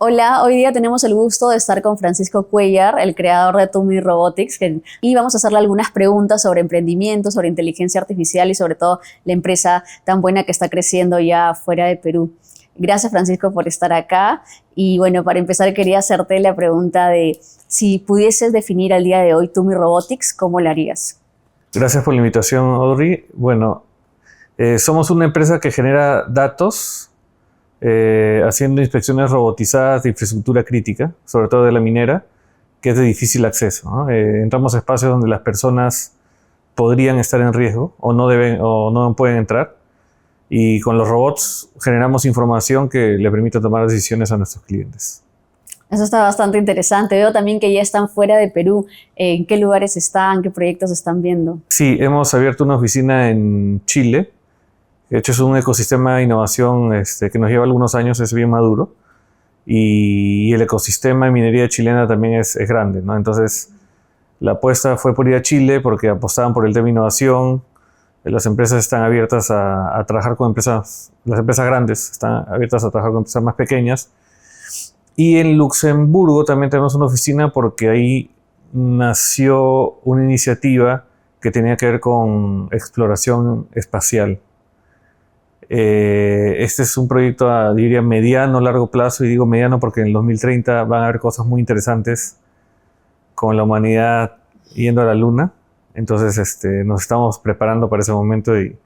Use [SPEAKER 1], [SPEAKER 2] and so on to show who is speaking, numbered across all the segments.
[SPEAKER 1] Hola, hoy día tenemos el gusto de estar con Francisco Cuellar, el creador de Tumi Robotics, y vamos a hacerle algunas preguntas sobre emprendimiento, sobre inteligencia artificial y sobre todo la empresa tan buena que está creciendo ya fuera de Perú. Gracias, Francisco, por estar acá. Y bueno, para empezar quería hacerte la pregunta de si pudieses definir al día de hoy Tumi Robotics, ¿cómo lo harías?
[SPEAKER 2] Gracias por la invitación, Audrey. Bueno, somos una empresa que genera datos haciendo inspecciones robotizadas de infraestructura crítica, sobre todo de la minera, que es de difícil acceso, ¿no? Entramos a espacios donde las personas podrían estar en riesgo o no deben o no pueden entrar, y con los robots generamos información que le permite tomar decisiones a nuestros clientes.
[SPEAKER 1] Eso está bastante interesante. Veo también que ya están fuera de Perú. ¿En qué lugares están? ¿Qué proyectos están viendo?
[SPEAKER 2] Sí, hemos abierto una oficina en Chile. De hecho, es un ecosistema de innovación que nos lleva algunos años, es bien maduro. Y el ecosistema de minería chilena también es grande, ¿no? Entonces, la apuesta fue por ir a Chile porque apostaban por el tema de innovación. Las empresas están abiertas a trabajar con empresas, las empresas grandes están abiertas a trabajar con empresas más pequeñas. Y en Luxemburgo también tenemos una oficina porque ahí nació una iniciativa que tenía que ver con exploración espacial. Este es un proyecto diría mediano, largo plazo, y digo mediano porque en el 2030 van a haber cosas muy interesantes con la humanidad yendo a la Luna. Entonces nos estamos preparando para ese momento y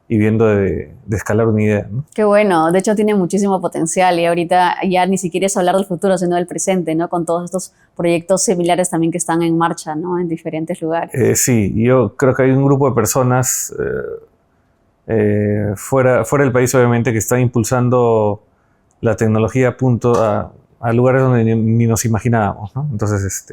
[SPEAKER 2] viendo de escalar una idea, ¿no?
[SPEAKER 1] Qué bueno, de hecho tiene muchísimo potencial y ahorita ya ni siquiera es hablar del futuro, sino del presente, ¿no? Con todos estos proyectos similares también que están en marcha, ¿no? En diferentes lugares.
[SPEAKER 2] Sí, yo creo que hay un grupo de personas fuera del país, obviamente, que están impulsando la tecnología a lugares donde ni nos imaginábamos, ¿no? Entonces,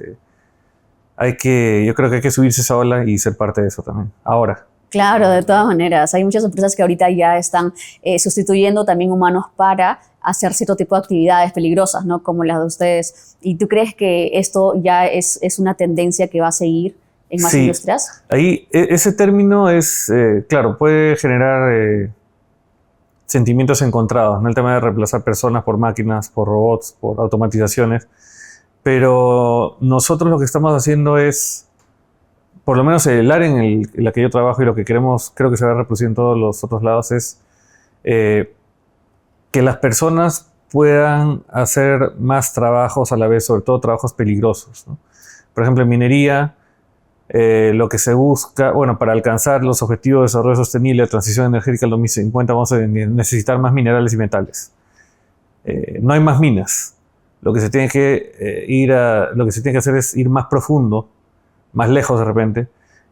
[SPEAKER 2] yo creo que hay que subirse a esa ola y ser parte de eso también, ahora.
[SPEAKER 1] Claro, de todas maneras. Hay muchas empresas que ahorita ya están sustituyendo también humanos para hacer cierto tipo de actividades peligrosas, ¿no? Como las de ustedes. ¿Y tú crees que esto ya es una tendencia que va a seguir en más industrias?
[SPEAKER 2] Ahí ese término es, claro, puede generar sentimientos encontrados, ¿no? El tema de reemplazar personas por máquinas, por robots, por automatizaciones. Pero nosotros lo que estamos haciendo es, por lo menos el área en la que yo trabajo y lo que queremos, creo que se va a reproducir en todos los otros lados, es que las personas puedan hacer más trabajos a la vez, sobre todo trabajos peligrosos, ¿no? Por ejemplo, en minería, lo que se busca, bueno, para alcanzar los objetivos de desarrollo sostenible, de transición energética al 2050, vamos a necesitar más minerales y metales. No hay más minas. Lo que se tiene que hacer es ir más profundo, más lejos de repente,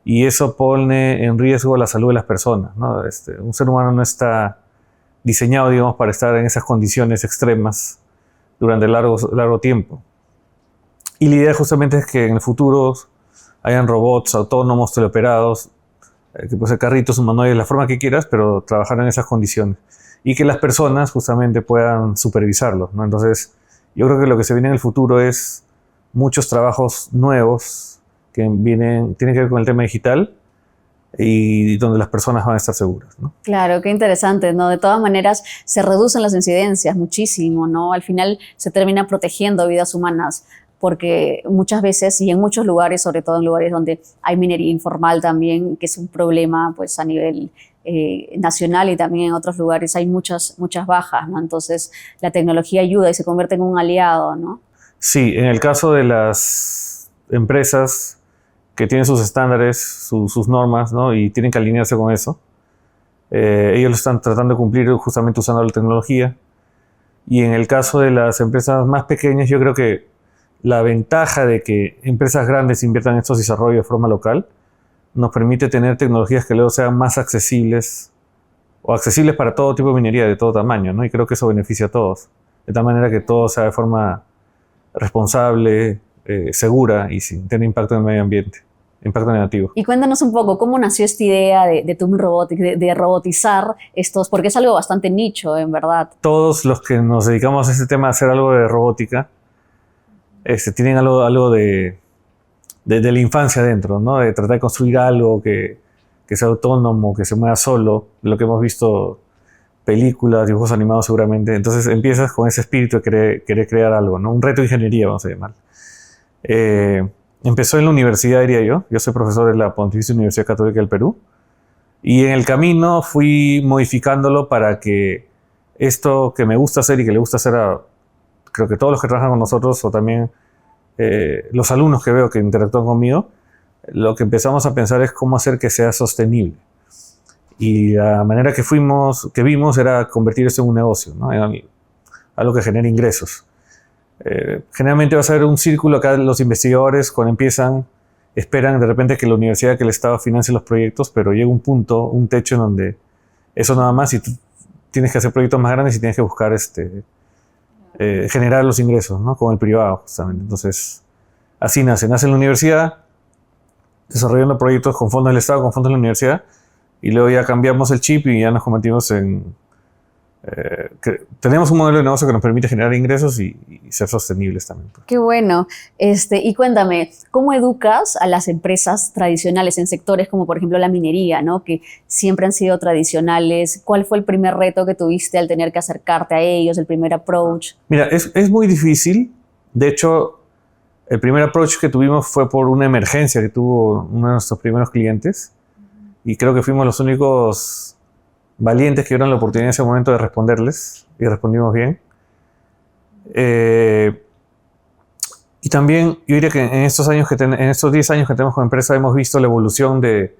[SPEAKER 2] y eso pone en riesgo la salud de las personas, ¿no? Un ser humano no está diseñado, digamos, para estar en esas condiciones extremas durante largo tiempo. Y la idea justamente es que en el futuro hayan robots autónomos, teleoperados, que pueden ser carritos, humanoides, la forma que quieras, pero trabajar en esas condiciones. Y que las personas justamente puedan supervisarlos, ¿no? Entonces, yo creo que lo que se viene en el futuro es muchos trabajos nuevos que tienen que ver con el tema digital y donde las personas van a estar seguras, ¿no?
[SPEAKER 1] Claro, qué interesante, ¿no? De todas maneras, se reducen las incidencias muchísimo, ¿no? Al final se termina protegiendo vidas humanas, porque muchas veces y en muchos lugares, sobre todo en lugares donde hay minería informal también, que es un problema pues a nivel nacional, y también en otros lugares hay muchas bajas, ¿no? Entonces la tecnología ayuda y se convierte en un aliado, ¿no?
[SPEAKER 2] Sí, en el caso de las empresas que tienen sus estándares, sus normas, ¿no? Y tienen que alinearse con eso, ellos lo están tratando de cumplir justamente usando la tecnología. Y en el caso de las empresas más pequeñas, yo creo que la ventaja de que empresas grandes inviertan en estos desarrollos de forma local nos permite tener tecnologías que luego sean más accesibles o accesibles para todo tipo de minería de todo tamaño, ¿no? Y creo que eso beneficia a todos, de tal manera que todo sea de forma responsable, segura y sin tener impacto en el medio ambiente, impacto negativo.
[SPEAKER 1] Y cuéntanos un poco cómo nació esta idea de Tumi Robotics, de robotizar estos, porque es algo bastante nicho, en verdad.
[SPEAKER 2] Todos los que nos dedicamos a este tema, a hacer algo de robótica, tienen algo de la infancia dentro, ¿no? De tratar de construir algo que sea autónomo, que se mueva solo, lo que hemos visto películas, dibujos animados seguramente. Entonces empiezas con ese espíritu de querer crear algo, ¿no? Un reto de ingeniería, vamos a llamar. Empezó en la universidad, diría yo. Yo soy profesor de la Pontificia Universidad Católica del Perú. Y en el camino fui modificándolo para que esto que me gusta hacer y que le gusta hacer a, creo que todos los que trabajan con nosotros, o también los alumnos que veo que interactúan conmigo, lo que empezamos a pensar es cómo hacer que sea sostenible. Y la manera que vimos era convertir esto en un negocio, ¿no? En algo que genere ingresos. Generalmente va a ser un círculo. Acá los investigadores, cuando empiezan, esperan de repente que la universidad, que el Estado financie los proyectos, pero llega un punto, un techo en donde eso nada más, y tú tienes que hacer proyectos más grandes y tienes que buscar generar los ingresos, ¿no? Con el privado, justamente. Entonces, así nace en la universidad, desarrollando proyectos con fondos del Estado, con fondos de la universidad, y luego ya cambiamos el chip y ya nos convertimos en... tenemos un modelo de negocio que nos permite generar ingresos y ser sostenibles también.
[SPEAKER 1] Qué bueno. Y cuéntame, ¿cómo educas a las empresas tradicionales en sectores como por ejemplo la minería, ¿no? Que siempre han sido tradicionales? ¿Cuál fue el primer reto que tuviste al tener que acercarte a ellos, el primer approach?
[SPEAKER 2] Mira, es muy difícil. De hecho, el primer approach que tuvimos fue por una emergencia que tuvo uno de nuestros primeros clientes. Y creo que fuimos los únicos valientes que dieron la oportunidad en ese momento de responderles, y respondimos bien. Y también yo diría que en estos 10 años que tenemos como empresa hemos visto la evolución de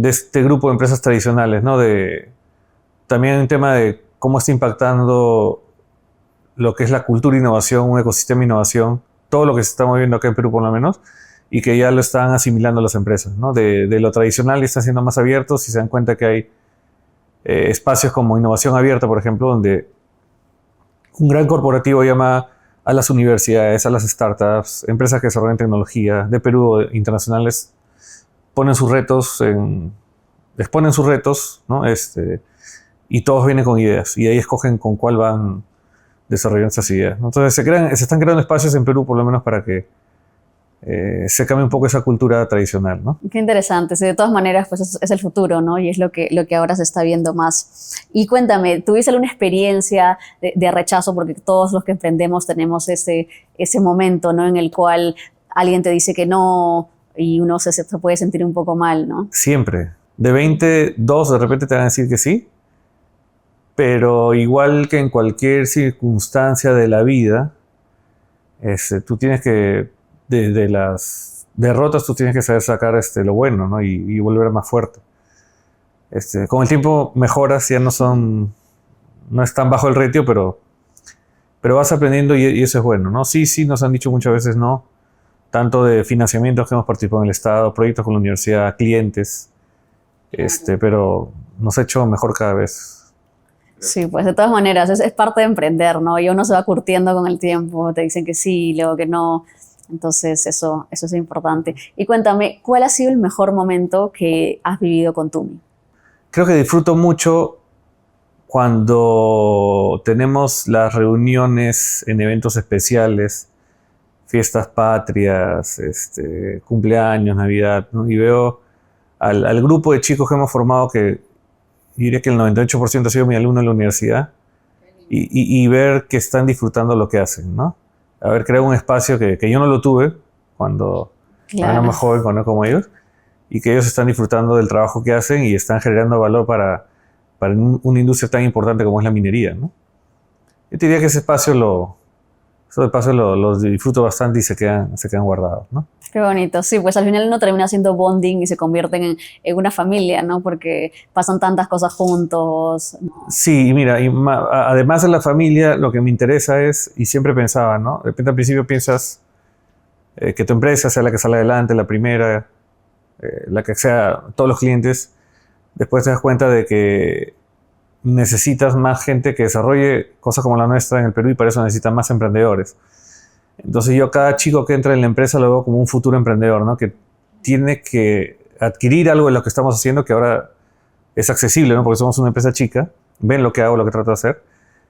[SPEAKER 2] este grupo de empresas tradicionales, ¿no? También un tema de cómo está impactando lo que es la cultura de innovación, un ecosistema de innovación, todo lo que se está moviendo acá en Perú por lo menos, y que ya lo están asimilando las empresas, ¿no? De lo tradicional, y están siendo más abiertos y se dan cuenta que hay espacios como innovación abierta, por ejemplo, donde un gran corporativo llama a las universidades, a las startups, empresas que desarrollan tecnología de Perú o internacionales, exponen sus retos, ¿no? Y todos vienen con ideas, y ahí escogen con cuál van desarrollando esas ideas, ¿no? Entonces se están creando espacios en Perú, por lo menos, para que se cambia un poco esa cultura tradicional, ¿no?
[SPEAKER 1] Qué interesante. Sí, de todas maneras, pues es el futuro, ¿no? Y es lo que ahora se está viendo más. Y cuéntame, ¿tuviste alguna experiencia de rechazo? Porque todos los que emprendemos tenemos ese momento, ¿no? En el cual alguien te dice que no y uno se puede sentir un poco mal, ¿no?
[SPEAKER 2] Siempre. De 20, 2 de repente te van a decir que sí, pero igual que en cualquier circunstancia de la vida, tú tienes que... De las derrotas tú tienes que saber sacar lo bueno, ¿no? Y volver más fuerte. Con el tiempo mejoras, ya no es tan bajo el ratio, pero vas aprendiendo, y eso es bueno, ¿no? Sí, nos han dicho muchas veces no, tanto de financiamientos que hemos participado en el Estado, proyectos con la universidad, clientes, pero nos ha hecho mejor cada vez.
[SPEAKER 1] Sí, pues de todas maneras es parte de emprender, ¿no? Y uno se va curtiendo con el tiempo, te dicen que sí, luego que no. Entonces eso es importante. Y cuéntame, ¿cuál ha sido el mejor momento que has vivido con Tumi?
[SPEAKER 2] Creo que disfruto mucho cuando tenemos las reuniones en eventos especiales, fiestas patrias, cumpleaños, Navidad, ¿no? Y veo al grupo de chicos que hemos formado, que diría que el 98% ha sido mi alumno en la universidad, y ver que están disfrutando lo que hacen, ¿no? Haber creado un espacio que yo no lo tuve cuando era más joven, cuando no como ellos, y que ellos están disfrutando del trabajo que hacen y están generando valor para una industria tan importante como es la minería, ¿no? Yo diría que ese espacio lo disfruto bastante y se quedan guardados, ¿no?
[SPEAKER 1] Qué bonito. Sí, pues al final uno termina haciendo bonding y se convierten en una familia, ¿no? Porque pasan tantas cosas juntos, ¿no?
[SPEAKER 2] Sí, y mira, además de la familia, lo que me interesa es, y siempre pensaba, ¿no? De repente al principio piensas que tu empresa sea la que sale adelante, la primera, la que sea todos los clientes. Después te das cuenta de que necesitas más gente que desarrolle cosas como la nuestra en el Perú, y para eso necesitas más emprendedores. Entonces yo cada chico que entra en la empresa lo veo como un futuro emprendedor, ¿no? Que tiene que adquirir algo de lo que estamos haciendo, que ahora es accesible, ¿no? Porque somos una empresa chica, ven lo que hago, lo que trato de hacer,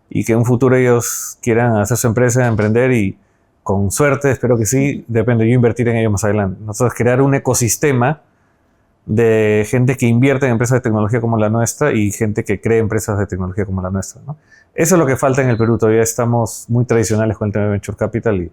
[SPEAKER 2] y que en un futuro ellos quieran hacer su empresa, emprender, y con suerte, espero que sí, depende, yo invertir en ellos más adelante. Nosotros crear un ecosistema de gente que invierte en empresas de tecnología como la nuestra y gente que cree empresas de tecnología como la nuestra, ¿no? Eso es lo que falta en el Perú. Todavía estamos muy tradicionales con el tema de Venture Capital y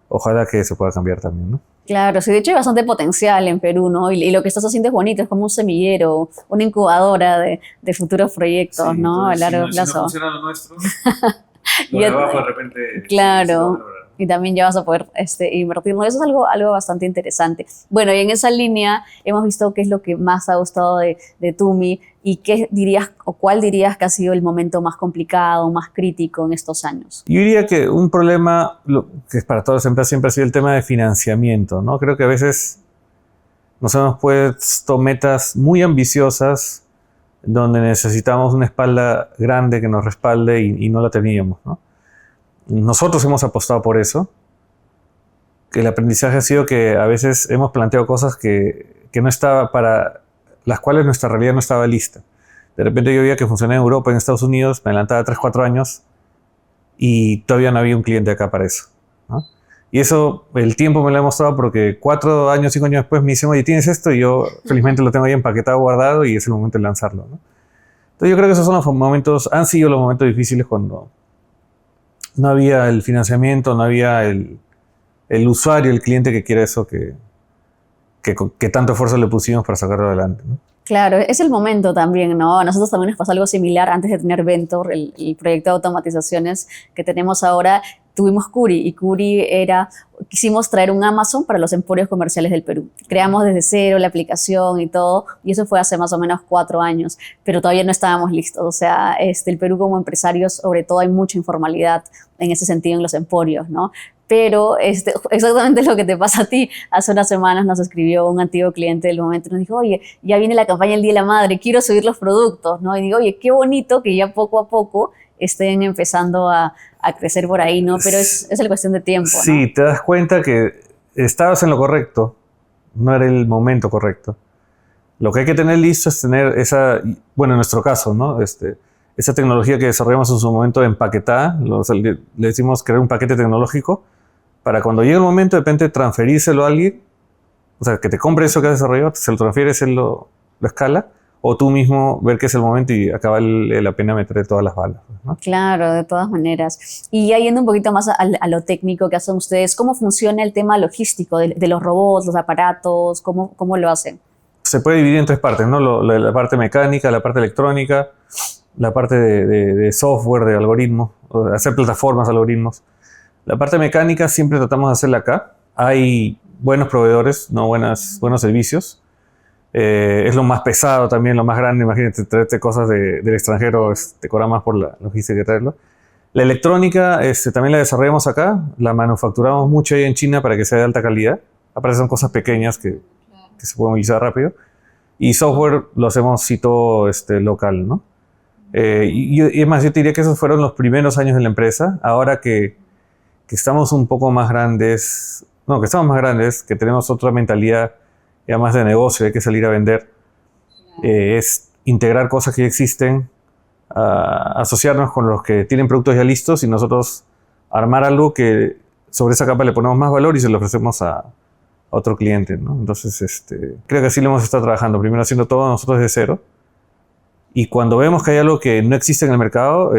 [SPEAKER 2] ojalá que se pueda cambiar también, ¿no?
[SPEAKER 1] Claro, sí, de hecho hay bastante potencial en Perú, ¿no? Y lo que estás haciendo es bonito, es como un semillero, una incubadora de futuros proyectos,
[SPEAKER 2] Sí,
[SPEAKER 1] ¿no? A
[SPEAKER 2] entonces,
[SPEAKER 1] largo
[SPEAKER 2] si no
[SPEAKER 1] plazo.
[SPEAKER 2] funciona lo nuestro, lo
[SPEAKER 1] Y
[SPEAKER 2] de
[SPEAKER 1] et-
[SPEAKER 2] abajo de repente sí se va a
[SPEAKER 1] claro,
[SPEAKER 2] lograr.
[SPEAKER 1] y también ya vas a poder invertir, ¿no? Eso es algo bastante interesante. Bueno, y en esa línea hemos visto qué es lo que más te ha gustado de Tumi y qué dirías o cuál dirías que ha sido el momento más complicado, más crítico en estos años.
[SPEAKER 2] Yo diría que un problema que es para todas las empresas siempre ha sido el tema de financiamiento, ¿no? Creo que a veces nos hemos puesto metas muy ambiciosas donde necesitamos una espalda grande que nos respalde y no la teníamos, ¿no? Nosotros hemos apostado por eso, que el aprendizaje ha sido que a veces hemos planteado cosas que no estaba para las cuales nuestra realidad no estaba lista. De repente yo veía que funcionaba en Europa, en Estados Unidos, me adelantaba 3, 4 años y todavía no había un cliente acá para eso, ¿no? Y eso, el tiempo me lo ha mostrado porque 4 años, 5 años después me dicen, oye, ¿tienes esto? Y yo felizmente lo tengo ahí empaquetado, guardado y es el momento de lanzarlo, ¿no? Entonces yo creo que esos son los momentos, han sido los momentos difíciles cuando no había el financiamiento, no había el usuario, el cliente que quiere eso que tanto esfuerzo le pusimos para sacarlo adelante, ¿no?
[SPEAKER 1] Claro, es el momento también, ¿no? A nosotros también nos pasó algo similar antes de tener Ventor, el proyecto de automatizaciones que tenemos ahora. Tuvimos Curi y Curi quisimos traer un Amazon para los emporios comerciales del Perú. Creamos desde cero la aplicación y todo, y eso fue hace más o menos 4 años, pero todavía no estábamos listos. O sea, el Perú como empresario, sobre todo hay mucha informalidad en ese sentido en los emporios, ¿no? Pero exactamente lo que te pasa a ti. Hace unas semanas nos escribió un antiguo cliente del momento y nos dijo, oye, ya viene la campaña del Día de la Madre, quiero subir los productos, ¿no? Y digo, oye, qué bonito que ya poco a poco estén empezando a crecer por ahí, ¿no? Pero es la cuestión de tiempo, ¿no?
[SPEAKER 2] Sí, te das cuenta que estabas en lo correcto, no era el momento correcto. Lo que hay que tener listo es tener bueno, en nuestro caso, ¿no? Esa tecnología que desarrollamos en su momento empaquetada, le decimos crear un paquete tecnológico, para cuando llegue el momento de repente transferírselo a alguien, o sea, que te compre eso que has desarrollado, se lo transfieres, él lo escala, o tú mismo ver que es el momento y acaba la pena meter todas las balas, ¿no?
[SPEAKER 1] Claro, de todas maneras. Y ya yendo un poquito más a lo técnico que hacen ustedes, ¿cómo funciona el tema logístico de los robots, los aparatos? ¿Cómo lo hacen?
[SPEAKER 2] Se puede dividir en 3 partes, ¿no? La parte mecánica, la parte electrónica, la parte de software, de algoritmos, hacer plataformas, algoritmos. La parte mecánica siempre tratamos de hacerla acá. Hay buenos proveedores, ¿no? Buenos servicios. Es lo más pesado también, lo más grande. Imagínate, traerte cosas del extranjero, te cobra más por la logística que traerlo. La electrónica también la desarrollamos acá, la manufacturamos mucho ahí en China para que sea de alta calidad. Aparte son cosas pequeñas que se pueden utilizar rápido. Y software lo hacemos sí todo local, ¿no? Y es más, yo te diría que esos fueron los primeros años de la empresa. Ahora que estamos un poco más grandes, no, que estamos más grandes, que tenemos otra mentalidad ya más de negocio, hay que salir a vender, es integrar cosas que ya existen, asociarnos con los que tienen productos ya listos y nosotros armar algo que sobre esa capa le ponemos más valor y se lo ofrecemos a otro cliente, ¿no? Entonces, creo que así lo hemos estado trabajando, primero haciendo todo nosotros desde cero y cuando vemos que hay algo que no existe en el mercado,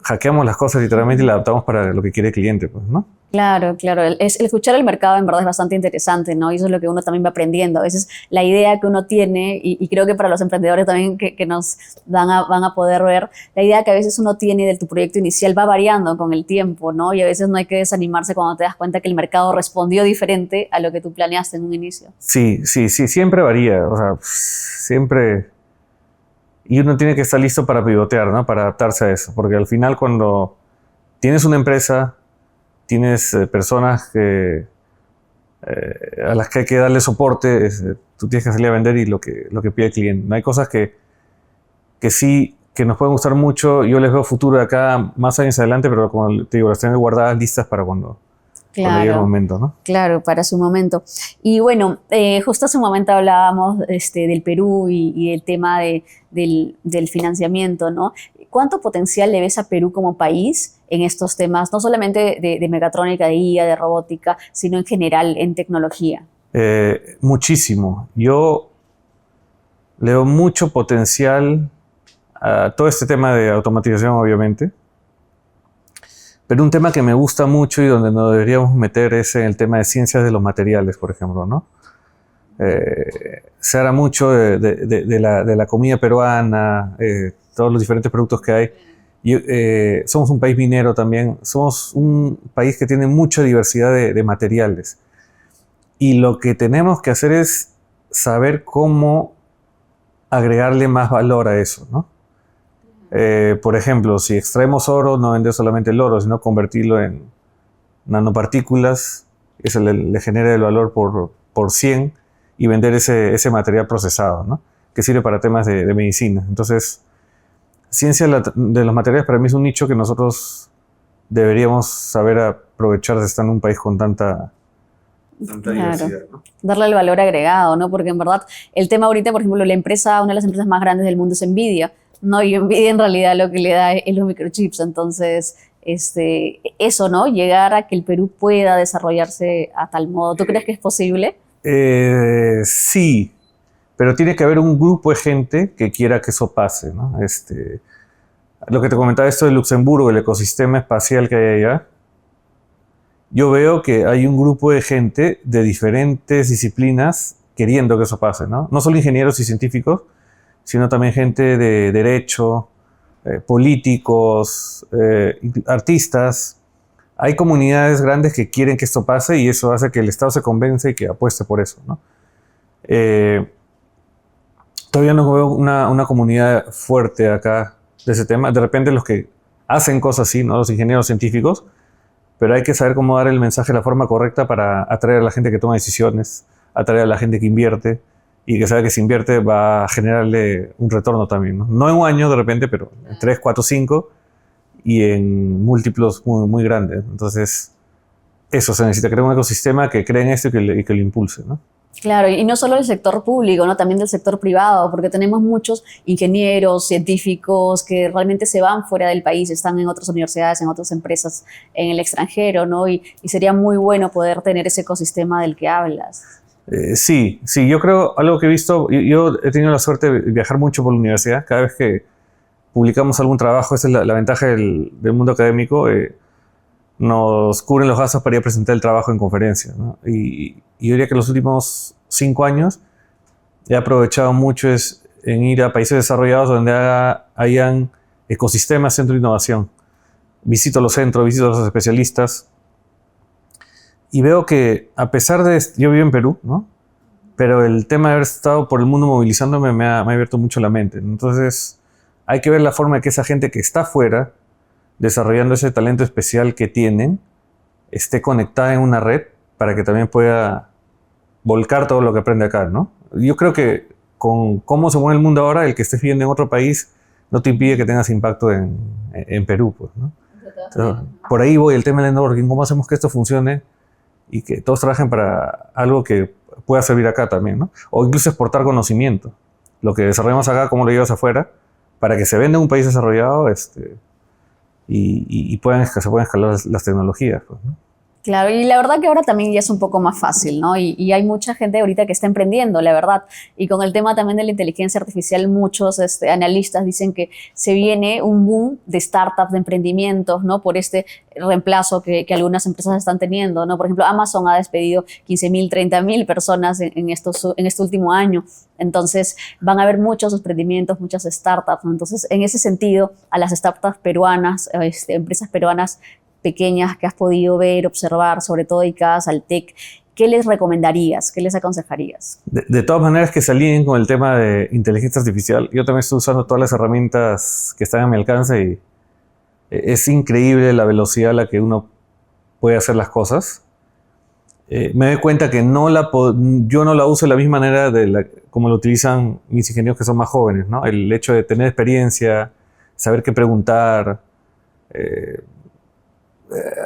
[SPEAKER 2] hackeamos las cosas literalmente y las adaptamos para lo que quiere el cliente, pues, ¿no?
[SPEAKER 1] Claro, claro. El escuchar el mercado en verdad es bastante interesante, ¿no? Y eso es lo que uno también va aprendiendo. A veces la idea que uno tiene, y creo que para los emprendedores también que nos van a poder ver, la idea que a veces uno tiene de tu proyecto inicial va variando con el tiempo, ¿no? Y a veces no hay que desanimarse cuando te das cuenta que el mercado respondió diferente a lo que tú planeaste en un inicio.
[SPEAKER 2] Sí, siempre varía, o sea, siempre. Y uno tiene que estar listo para pivotear, ¿no? Para adaptarse a eso, porque al final cuando tienes una empresa, tienes personas a las que hay que darle soporte, tú tienes que salir a vender y lo que pide el cliente. No hay cosas que sí, que nos pueden gustar mucho. Yo les veo futuro de acá más años adelante, pero como te digo, las tengo guardadas listas para cuando llegue el momento, ¿no?
[SPEAKER 1] Claro, para su momento. Y bueno, justo hace un momento hablábamos del Perú y del tema del financiamiento, ¿no? ¿Cuánto potencial le ves a Perú como país en estos temas, no solamente de mecatrónica, de IA, de robótica, sino en general en tecnología?
[SPEAKER 2] Muchísimo. Yo le veo mucho potencial a todo este tema de automatización, obviamente. Pero un tema que me gusta mucho y donde nos deberíamos meter es en el tema de ciencias de los materiales, por ejemplo, ¿no? Se habla mucho de la comida peruana, todos los diferentes productos que hay. Somos un país minero también, somos un país que tiene mucha diversidad de materiales. Y lo que tenemos que hacer es saber cómo agregarle más valor a eso, ¿no? Por ejemplo, si extraemos oro, no vender solamente el oro, sino convertirlo en nanopartículas, eso le genera el valor por 100 y vender ese material procesado, ¿no? Que sirve para temas de medicina. Entonces, ciencia de los materiales para mí es un nicho que nosotros deberíamos saber aprovechar de estar en un país con tanta diversidad, ¿no?
[SPEAKER 1] Darle el valor agregado, ¿no? Porque en verdad el tema ahorita, por ejemplo, una de las empresas más grandes del mundo es Nvidia, ¿no? Y Nvidia en realidad lo que le da es los microchips. Entonces, eso, ¿no? Llegar a que el Perú pueda desarrollarse a tal modo. ¿Tú crees que es posible?
[SPEAKER 2] Sí, pero tiene que haber un grupo de gente que quiera que eso pase, ¿no? Lo que te comentaba esto de Luxemburgo, el ecosistema espacial que hay allá, yo veo que hay un grupo de gente de diferentes disciplinas queriendo que eso pase, ¿no? No solo ingenieros y científicos, sino también gente de derecho, políticos, artistas. Hay comunidades grandes que quieren que esto pase y eso hace que el Estado se convence y que apueste por eso, ¿no? Todavía no veo una comunidad fuerte acá de ese tema. De repente los que hacen cosas así, ¿no? Los ingenieros científicos, pero hay que saber cómo dar el mensaje de la forma correcta para atraer a la gente que toma decisiones, atraer a la gente que invierte y que sabe que si invierte va a generarle un retorno también, ¿no? No en un año de repente, pero en 3, 4, 5 y en múltiplos muy, muy grandes. Entonces, eso se necesita, crear un ecosistema que cree en esto y que lo impulse, ¿no?
[SPEAKER 1] Claro, y no solo del sector público, ¿no? También del sector privado, porque tenemos muchos ingenieros, científicos que realmente se van fuera del país, están en otras universidades, en otras empresas en el extranjero, ¿no? Y sería muy bueno poder tener ese ecosistema del que hablas.
[SPEAKER 2] Sí, yo creo, algo que he visto, yo he tenido la suerte de viajar mucho por la universidad. Cada vez que publicamos algún trabajo, esa es la ventaja del mundo académico, nos cubren los gastos para ir a presentar el trabajo en conferencias, ¿no? Y yo diría que los últimos 5 años he aprovechado mucho en ir a países desarrollados donde hayan ecosistemas, centro de innovación. Visito los centros, visito a los especialistas y veo que a pesar de yo vivo en Perú, ¿no? Pero el tema de haber estado por el mundo movilizándome me ha abierto mucho la mente. Entonces hay que ver la forma de que esa gente que está afuera desarrollando ese talento especial que tienen, esté conectada en una red para que también pueda volcar todo lo que aprende acá, ¿no? Yo creo que con cómo se mueve el mundo ahora, el que estés viviendo en otro país no te impide que tengas impacto en Perú, pues, ¿no? Entonces, por ahí voy, el tema del networking, cómo hacemos que esto funcione y que todos trabajen para algo que pueda servir acá también, ¿no? O incluso exportar conocimiento. Lo que desarrollamos acá, cómo lo llevas afuera, para que se venda en un país desarrollado, y se pueden escalar las tecnologías, pues, ¿no?
[SPEAKER 1] Claro, y la verdad que ahora también ya es un poco más fácil, ¿no? Y hay mucha gente ahorita que está emprendiendo, la verdad. Y con el tema también de la inteligencia artificial, muchos analistas dicen que se viene un boom de startups, de emprendimientos, ¿no? Por este reemplazo que algunas empresas están teniendo, ¿no? Por ejemplo, Amazon ha despedido 15.000, 30.000 personas en este último año. Entonces, van a haber muchos emprendimientos, muchas startups, ¿no? Entonces, en ese sentido, a las startups peruanas, empresas peruanas pequeñas que has podido ver, observar, sobre todo dedicadas al tech, ¿qué les recomendarías? ¿Qué les aconsejarías?
[SPEAKER 2] De todas maneras, que se alineen con el tema de inteligencia artificial. Yo también estoy usando todas las herramientas que están a mi alcance y es increíble la velocidad a la que uno puede hacer las cosas. Me doy cuenta que yo no la uso de la misma manera como lo utilizan mis ingenieros que son más jóvenes, ¿no? El hecho de tener experiencia, saber qué preguntar,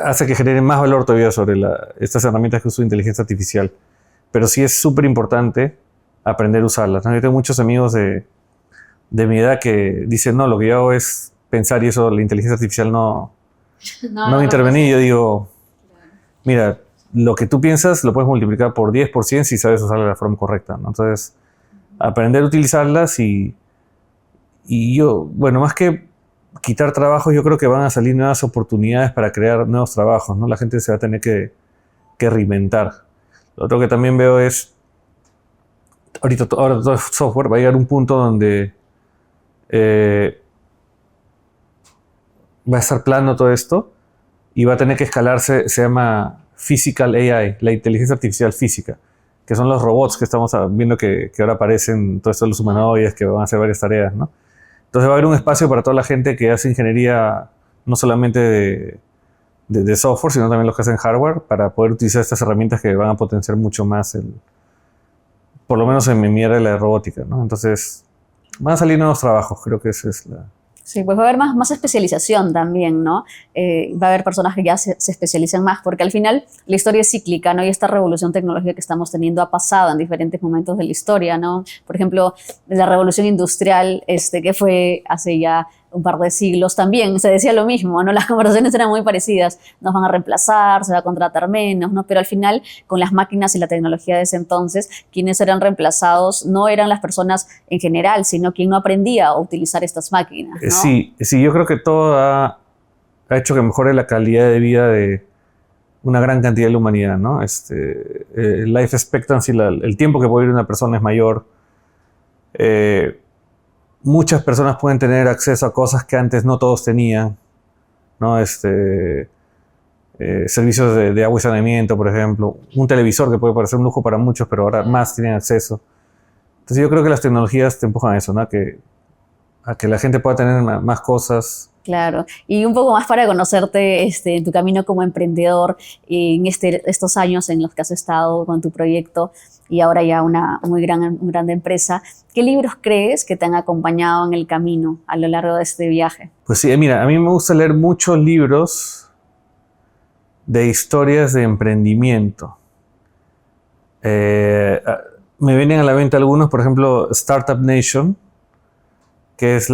[SPEAKER 2] hace que genere más valor todavía sobre estas herramientas que uso de inteligencia artificial. Pero sí es súper importante aprender a usarlas, ¿no? Yo tengo muchos amigos de mi edad que dicen, no, lo que yo hago es pensar y eso, la inteligencia artificial no intervenir. Yo digo, mira, lo que tú piensas lo puedes multiplicar por 10, por 100 si sabes usarla de la forma correcta, ¿no? Entonces, aprender a utilizarlas y yo, bueno, más que quitar trabajos, yo creo que van a salir nuevas oportunidades para crear nuevos trabajos, ¿no? La gente se va a tener que reinventar. Lo otro que también veo es, ahora todo es software, va a llegar un punto donde va a estar plano todo esto y va a tener que escalarse, se llama Physical AI, la inteligencia artificial física, que son los robots que estamos viendo que ahora aparecen, todos estos los humanoides que van a hacer varias tareas, ¿no? Entonces va a haber un espacio para toda la gente que hace ingeniería, no solamente de software, sino también los que hacen hardware, para poder utilizar estas herramientas que van a potenciar mucho más, por lo menos en mi área de la robótica, ¿no? Entonces van a salir nuevos trabajos, creo que esa es la...
[SPEAKER 1] Sí, pues va a haber más especialización también, ¿no? Va a haber personas que ya se especializan más, porque al final la historia es cíclica, ¿no? Y esta revolución tecnológica que estamos teniendo ha pasado en diferentes momentos de la historia, ¿no? Por ejemplo, la revolución industrial, que fue hace ya un par de siglos, también se decía lo mismo, ¿no? Las conversaciones eran muy parecidas, nos van a reemplazar, se va a contratar menos, ¿no? Pero al final, con las máquinas y la tecnología de ese entonces, quienes eran reemplazados no eran las personas en general, sino quien no aprendía a utilizar estas máquinas, ¿no?
[SPEAKER 2] Sí, yo creo que todo ha hecho que mejore la calidad de vida de una gran cantidad de la humanidad, ¿no? Life expectancy, el tiempo que puede vivir una persona es mayor. Muchas personas pueden tener acceso a cosas que antes no todos tenían, ¿no? Servicios de agua y saneamiento, por ejemplo. Un televisor que puede parecer un lujo para muchos, pero ahora más tienen acceso. Entonces yo creo que las tecnologías te empujan a eso, ¿no? A que la gente pueda tener más cosas.
[SPEAKER 1] Claro, y un poco más para conocerte en tu camino como emprendedor, en estos años en los que has estado con tu proyecto y ahora ya una muy grande empresa. ¿Qué libros crees que te han acompañado en el camino a lo largo de este viaje?
[SPEAKER 2] Pues sí, mira, a mí me gusta leer muchos libros de historias de emprendimiento. Me vienen a la mente algunos, por ejemplo, Startup Nation, que es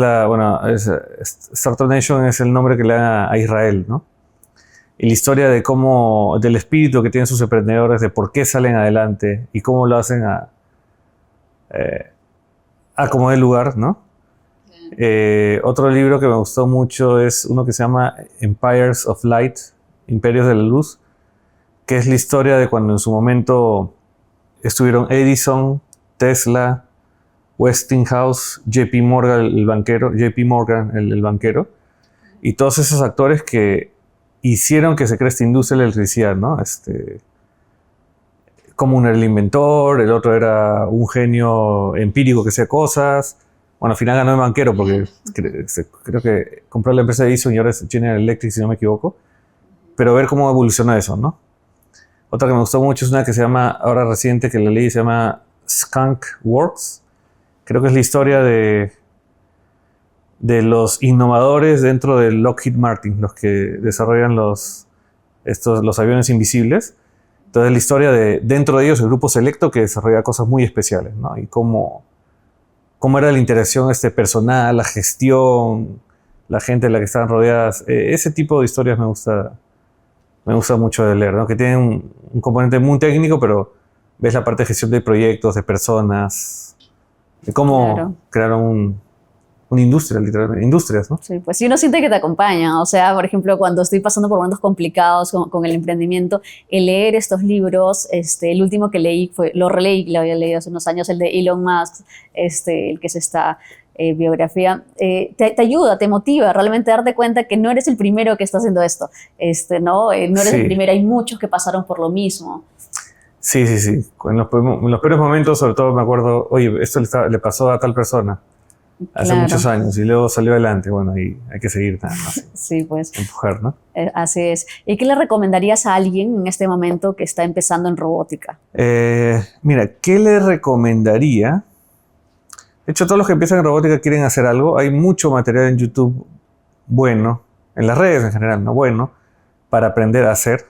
[SPEAKER 2] Startup Nation es el nombre que le dan a Israel, ¿no? Y la historia del espíritu que tienen sus emprendedores, de por qué salen adelante y cómo lo hacen a como el lugar, ¿no? Otro libro que me gustó mucho es uno que se llama Empires of Light, Imperios de la Luz, que es la historia de cuando en su momento estuvieron Edison, Tesla, Westinghouse, JP Morgan, el banquero, y todos esos actores que hicieron que se cree esta industria de la electricidad, ¿no? Como uno era el inventor, el otro era un genio empírico que hacía cosas. Bueno, al final ganó el banquero porque creo que compró la empresa de Edison y ahora es General Electric, si no me equivoco. Pero ver cómo evoluciona eso, ¿no? Otra que me gustó mucho es una que se llama, ahora reciente, que la leí, se llama Skunk Works. Creo que es la historia de los innovadores dentro de Lockheed Martin, los que desarrollan los aviones invisibles. Entonces la historia dentro de ellos, el grupo selecto que desarrolla cosas muy especiales, ¿no? Y cómo era la interacción personal, la gestión, la gente de la que estaban rodeadas. Ese tipo de historias me gusta mucho de leer, ¿no? Que tienen un componente muy técnico, pero ves la parte de gestión de proyectos, de personas, de cómo crearon una industria, literalmente, industrias, ¿no?
[SPEAKER 1] Sí, pues sí, uno siente que te acompañan. O sea, por ejemplo, cuando estoy pasando por momentos complicados con el emprendimiento, el leer estos libros, el último que leí lo releí, lo había leído hace unos años, el de Elon Musk, el que es esta biografía, te ayuda, te motiva realmente a darte cuenta que no eres el primero que está haciendo esto, ¿no? No eres el primero, hay muchos que pasaron por lo mismo.
[SPEAKER 2] Sí. En los peores momentos, sobre todo me acuerdo, oye, esto le pasó a tal persona hace muchos años y luego salió adelante. Bueno, y hay que seguir nada más.
[SPEAKER 1] Sí, pues.
[SPEAKER 2] Empujar, ¿no?
[SPEAKER 1] Así es. ¿Y qué le recomendarías a alguien en este momento que está empezando en robótica?
[SPEAKER 2] Mira, ¿qué le recomendaría? De hecho, todos los que empiezan en robótica quieren hacer algo. Hay mucho material en YouTube bueno, en las redes en general, ¿no? Bueno, para aprender a hacer.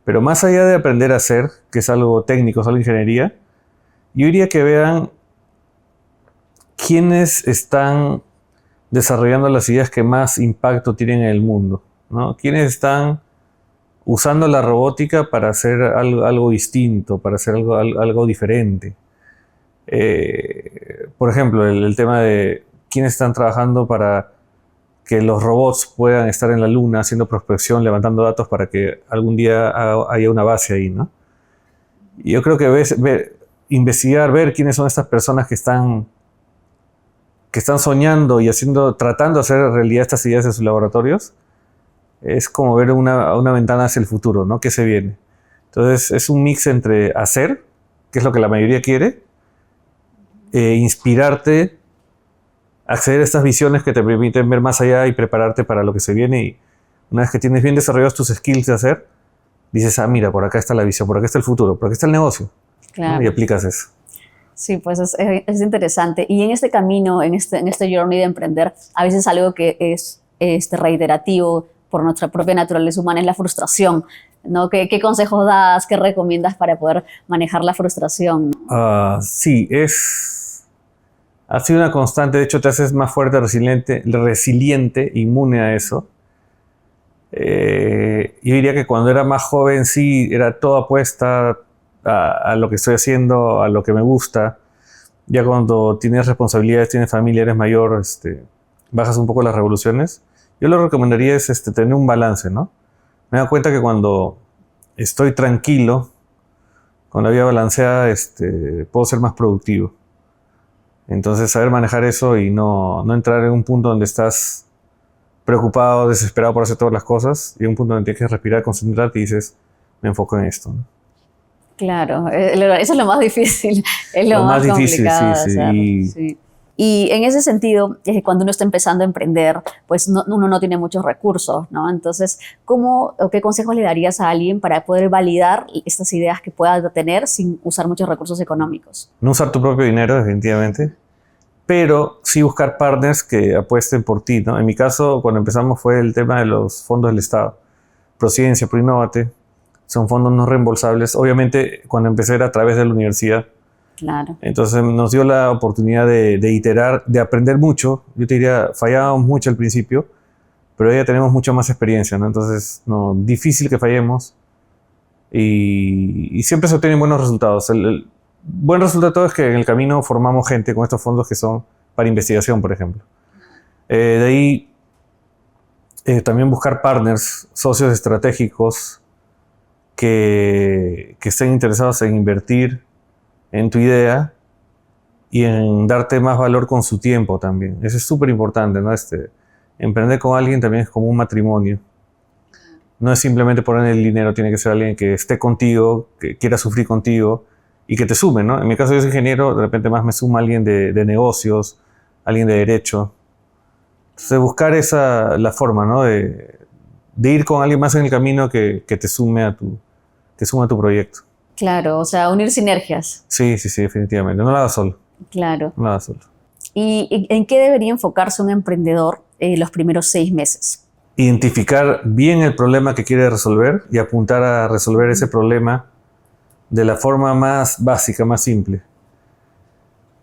[SPEAKER 2] Pero más allá de aprender a hacer, que es algo técnico, es algo de ingeniería, yo diría que vean quiénes están desarrollando las ideas que más impacto tienen en el mundo, ¿no? Quiénes están usando la robótica para hacer algo distinto, para hacer algo diferente. Por ejemplo, el tema de quiénes están trabajando para que los robots puedan estar en la luna haciendo prospección, levantando datos para que algún día haya una base ahí, ¿no? Y yo creo que investigar, ver quiénes son estas personas que están soñando y tratando de hacer realidad estas ideas en sus laboratorios, es como ver una ventana hacia el futuro, ¿no? ¿Qué se viene? Entonces es un mix entre hacer, que es lo que la mayoría quiere, inspirarte, acceder a estas visiones que te permiten ver más allá y prepararte para lo que se viene. Y una vez que tienes bien desarrollados tus skills de hacer, dices, mira, por acá está la visión, por acá está el futuro, por acá está el negocio.
[SPEAKER 1] Claro.
[SPEAKER 2] ¿No? Y aplicas eso.
[SPEAKER 1] Sí, pues es interesante. Y en este camino, en este journey de emprender, a veces algo que es reiterativo por nuestra propia naturaleza humana es la frustración, ¿no? ¿Qué consejos das, qué recomiendas para poder manejar la frustración?
[SPEAKER 2] Sí, ha sido una constante. De hecho, te haces más fuerte, resiliente, inmune a eso. Yo diría que cuando era más joven, sí, era toda apuesta a lo que estoy haciendo, a lo que me gusta. Ya cuando tienes responsabilidades, tienes familia, eres mayor, bajas un poco las revoluciones. Yo lo que recomendaría es tener un balance, ¿no? Me doy cuenta que cuando estoy tranquilo, con la vida balanceada, puedo ser más productivo. Entonces, saber manejar eso y no entrar en un punto donde estás preocupado, desesperado por hacer todas las cosas, y un punto donde tienes que respirar, concentrarte y dices, me enfoco en esto, ¿no?
[SPEAKER 1] Claro, eso es lo más difícil, es lo más
[SPEAKER 2] difícil,
[SPEAKER 1] complicado
[SPEAKER 2] sí,
[SPEAKER 1] de hacer. Sí. Y en ese sentido, cuando uno está empezando a emprender, pues uno no tiene muchos recursos, ¿no? Entonces, ¿cómo o qué consejos le darías a alguien para poder validar estas ideas que pueda tener sin usar muchos recursos económicos?
[SPEAKER 2] No usar tu propio dinero, definitivamente, pero sí buscar partners que apuesten por ti, ¿no? En mi caso, cuando empezamos fue el tema de los fondos del Estado. Prociencia, Proinnovate, son fondos no reembolsables. Obviamente, cuando empecé era a través de la universidad.
[SPEAKER 1] Claro.
[SPEAKER 2] Entonces nos dio la oportunidad de iterar, de aprender mucho. Yo te diría, fallábamos mucho al principio, pero ya tenemos mucha más experiencia, ¿no? Entonces, no, difícil que fallemos y siempre se obtienen buenos resultados. El buen resultado es que en el camino formamos gente con estos fondos que son para investigación, por ejemplo. De ahí, también buscar partners, socios estratégicos que estén interesados en invertir en tu idea y en darte más valor con su tiempo también. Eso es súper importante, ¿no? Emprender con alguien también es como un matrimonio. No es simplemente poner el dinero, tiene que ser alguien que esté contigo, que quiera sufrir contigo y que te sume, ¿no? En mi caso, yo soy ingeniero, de repente más me suma alguien de negocios, alguien de derecho. Entonces, buscar la forma, ¿no? De ir con alguien más en el camino que te sume a tu proyecto.
[SPEAKER 1] Claro, o sea, unir sinergias.
[SPEAKER 2] Sí, definitivamente. No lo hagas solo.
[SPEAKER 1] Claro.
[SPEAKER 2] No lo hagas solo.
[SPEAKER 1] ¿Y en qué debería enfocarse un emprendedor los primeros 6 meses?
[SPEAKER 2] Identificar bien el problema que quiere resolver y apuntar a resolver ese problema de la forma más básica, más simple.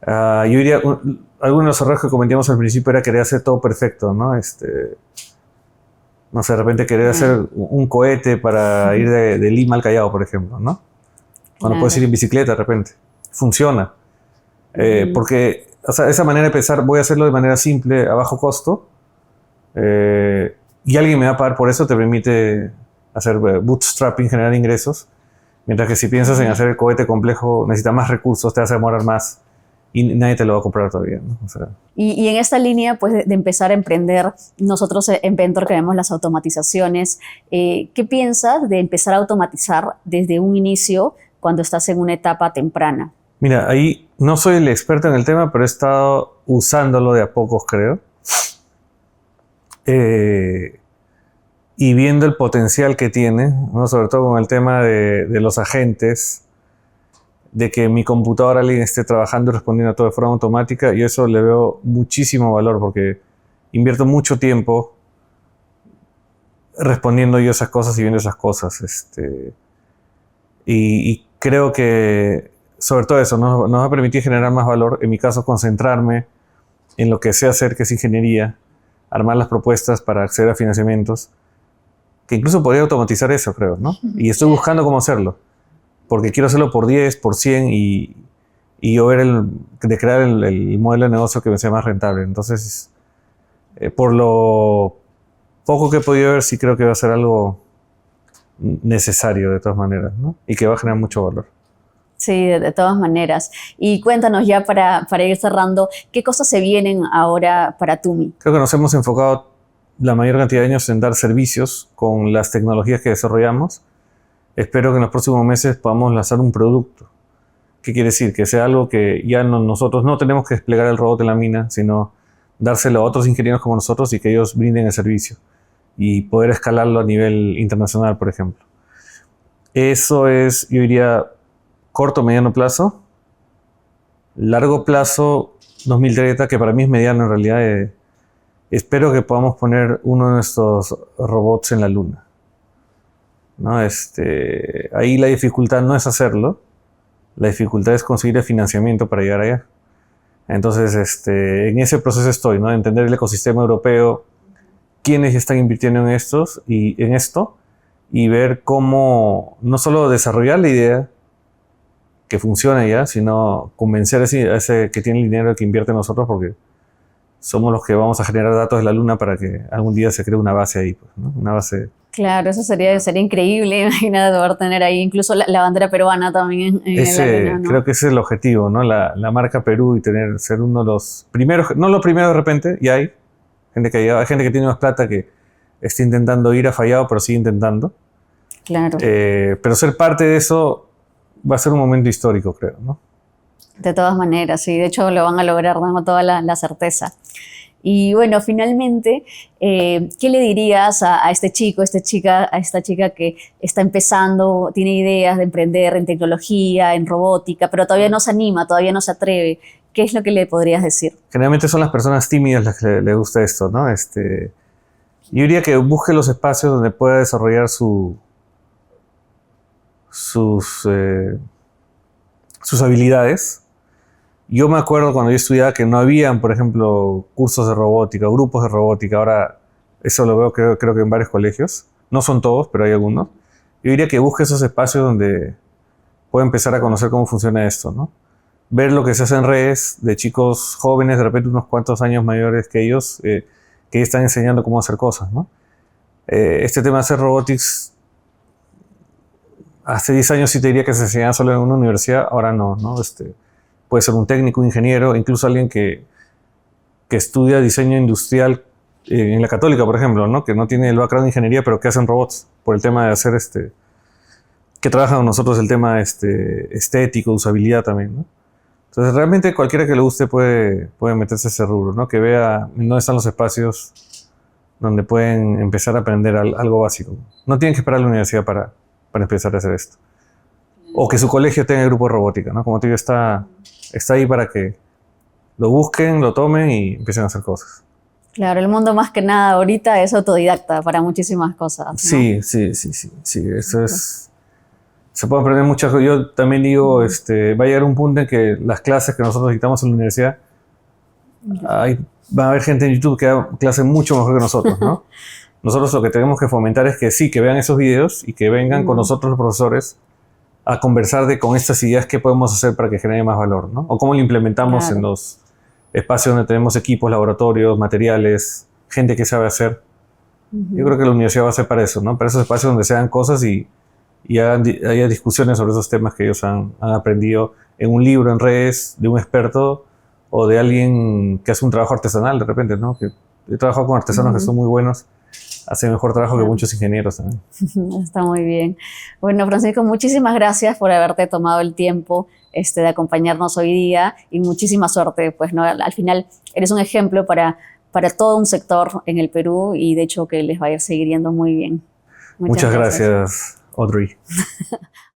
[SPEAKER 2] Yo diría, algunos de los errores que cometíamos al principio era querer hacer todo perfecto, ¿no? No sé, de repente querer hacer un cohete para ir de Lima al Callao, por ejemplo, ¿no? Cuando puedes ir en bicicleta de repente. Funciona. Porque, o sea, esa manera de pensar, voy a hacerlo de manera simple, a bajo costo, y alguien me va a pagar por eso, te permite hacer bootstrapping, generar ingresos. Mientras que si piensas en hacer el cohete complejo, necesitas más recursos, te vas a demorar más y nadie te lo va a comprar todavía, ¿no? O sea,
[SPEAKER 1] y en esta línea, pues, de empezar a emprender, nosotros en Ventor que vemos las automatizaciones, ¿qué piensas de empezar a automatizar desde un inicio cuando estás en una etapa temprana?
[SPEAKER 2] Mira, ahí no soy el experto en el tema, pero he estado usándolo de a pocos, creo. Y viendo el potencial que tiene, ¿no? Sobre todo con el tema de los agentes, de que mi computadora alguien esté trabajando y respondiendo a todo de forma automática, y eso le veo muchísimo valor porque invierto mucho tiempo respondiendo yo esas cosas y viendo esas cosas. Y creo que sobre todo eso nos va a permitir generar más valor, en mi caso concentrarme en lo que sé hacer, que es ingeniería, armar las propuestas para acceder a financiamientos que incluso podría automatizar eso, creo, ¿no? Y estoy buscando cómo hacerlo, porque quiero hacerlo por 10, por 100 y yo ver de crear el modelo de negocio que me sea más rentable. Entonces, por lo poco que he podido ver, sí creo que va a ser algo necesario de todas maneras, ¿no? Y que va a generar mucho valor.
[SPEAKER 1] Sí, de todas maneras. Y cuéntanos ya para ir cerrando, ¿qué cosas se vienen ahora para Tumi?
[SPEAKER 2] Creo que nos hemos enfocado la mayor cantidad de años en dar servicios con las tecnologías que desarrollamos. Espero que en los próximos meses podamos lanzar un producto. ¿Qué quiere decir? Que sea algo que ya nosotros no tenemos que desplegar el robot en la mina, sino dárselo a otros ingenieros como nosotros y que ellos brinden el servicio y poder escalarlo a nivel internacional, por ejemplo. Eso es, yo diría, corto, mediano plazo. Largo plazo, 2030, que para mí es mediano en realidad. Espero que podamos poner uno de nuestros robots en la luna, ¿no? Ahí la dificultad no es hacerlo, la dificultad es conseguir el financiamiento para llegar allá. Entonces, en ese proceso estoy, ¿no? Entender el ecosistema europeo, quiénes están invirtiendo en esto y ver cómo no solo desarrollar la idea que funcione ya, sino convencer a ese que tiene el dinero que invierte en nosotros, porque somos los que vamos a generar datos de la luna para que algún día se cree una base ahí, pues, ¿no? Una base.
[SPEAKER 1] Claro, eso sería increíble, imagínate poder tener ahí incluso la bandera peruana también en la luna, ¿no?
[SPEAKER 2] Creo que ese es el objetivo, ¿no? La marca Perú y ser uno de los primeros, no los primeros de repente, y hay gente que tiene más plata que está intentando ir, ha fallado, pero sigue intentando.
[SPEAKER 1] Claro.
[SPEAKER 2] Pero ser parte de eso va a ser un momento histórico, creo, ¿no?
[SPEAKER 1] De todas maneras, sí, de hecho lo van a lograr, tengo toda la certeza. Y bueno, finalmente, ¿qué le dirías a este chico, a esta chica que está empezando, tiene ideas de emprender en tecnología, en robótica, pero todavía no se anima, todavía no se atreve? ¿Qué es lo que le podrías decir?
[SPEAKER 2] Generalmente son las personas tímidas las que le gusta esto, ¿no? Yo diría que busque los espacios donde pueda desarrollar sus habilidades. Yo me acuerdo cuando yo estudiaba que no habían, por ejemplo, cursos de robótica, grupos de robótica. Ahora eso lo veo creo que en varios colegios. No son todos, pero hay algunos. Yo diría que busque esos espacios donde pueda empezar a conocer cómo funciona esto, ¿no? Ver lo que se hace en redes de chicos jóvenes, de repente unos cuantos años mayores que ellos, que están enseñando cómo hacer cosas, ¿no? Este tema de hacer robotics, hace 10 años sí te diría que se enseñaba solo en una universidad, ahora no, ¿no? Puede ser un técnico, un ingeniero, incluso alguien que estudia diseño industrial en la Católica, por ejemplo, ¿no? Que no tiene el background de ingeniería, pero que hacen robots por el tema de hacer que trabajan con nosotros el tema estético, usabilidad también, ¿no? Entonces, realmente cualquiera que le guste puede meterse a ese rubro, ¿no? Que vea dónde están los espacios donde pueden empezar a aprender algo básico. No tienen que esperar a la universidad para empezar a hacer esto. O que su colegio tenga grupo de robótica, ¿no? Como te digo, está ahí para que lo busquen, lo tomen y empiecen a hacer cosas.
[SPEAKER 1] Claro, el mundo más que nada ahorita es autodidacta para muchísimas cosas, ¿no?
[SPEAKER 2] Sí, eso es. Se puede aprender muchas cosas. Yo también digo, va a llegar un punto en que las clases que nosotros dictamos en la universidad, va a haber gente en YouTube que da clases mucho mejor que nosotros, ¿no? Nosotros lo que tenemos que fomentar es que sí, que vean esos videos y que vengan con nosotros los profesores a conversar con estas ideas qué podemos hacer para que genere más valor, ¿no? O cómo lo implementamos en los espacios donde tenemos equipos, laboratorios, materiales, gente que sabe hacer. Yo creo que la universidad va a ser para eso, ¿no? Para esos espacios donde se hagan cosas y haya discusiones sobre esos temas que ellos han aprendido en un libro, en redes, de un experto o de alguien que hace un trabajo artesanal de repente, ¿no? Que he trabajado con artesanos que son muy buenos, hacen mejor trabajo que muchos ingenieros también.
[SPEAKER 1] Está muy bien. Bueno, Francisco, muchísimas gracias por haberte tomado el tiempo de acompañarnos hoy día y muchísima suerte. Pues, ¿no? Al final eres un ejemplo para todo un sector en el Perú y de hecho que les vaya a seguir yendo muy bien.
[SPEAKER 2] Muchas gracias, Audrey.